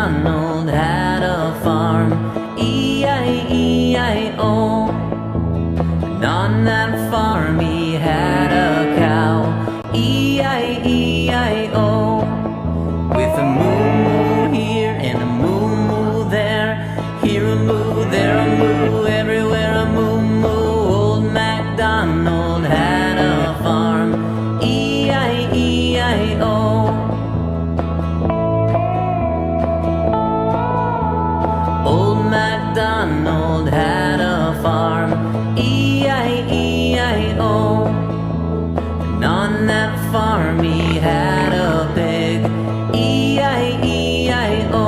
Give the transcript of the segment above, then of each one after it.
MacDonald had a farm, E-I-E-I-O. And on that farm he had a cow, E-I-E-I-O. With a moo-moo here and a moo-moo there, here a moo, there a moo, everywhere a moo-moo. Old MacDonald had a farm, E-I-E-I-O. Old MacDonald had a farm, E-I-E-I-O. And on that farm he had a pig, E-I-E-I-O.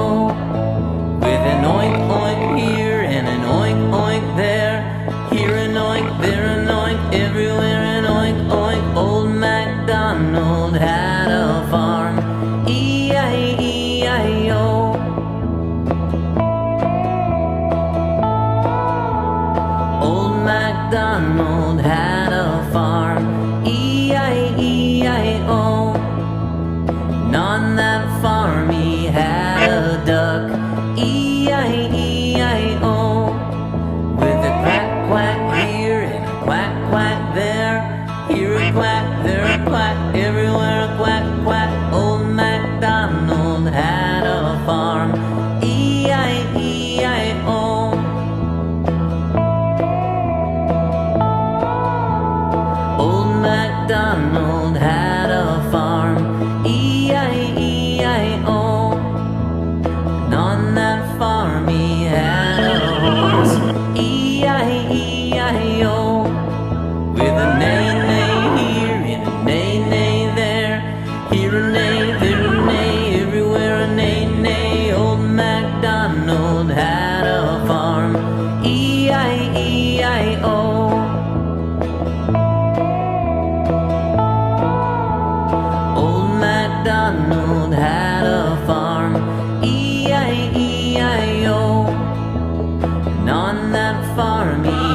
With an oink oink here and an oink oink there, here an oink, there an oink, everywhere an oink oink. Old MacDonald had a farm, E-I-E-I-O. Old MacDonald had a farm, E-I-E-I-O. And on that farm he had a duck, E-I-E-I-O. With a quack quack here and a quack quack there, here a quack, there a quack, everywhere a quack quack. Old MacDonald had a farm, E-I-E-I-O. Old MacDonald had a farm, E-I-E-I-O. And on that farm he had a horse, E-I-E-I-O. With a neigh-neigh here and a neigh-neigh there, here a neigh, there a neigh, everywhere a neigh-neigh. Old MacDonald had a farm, E-I-E-I-O. Old MacDonald had a farm, E-I-E-I-O. And on that farm he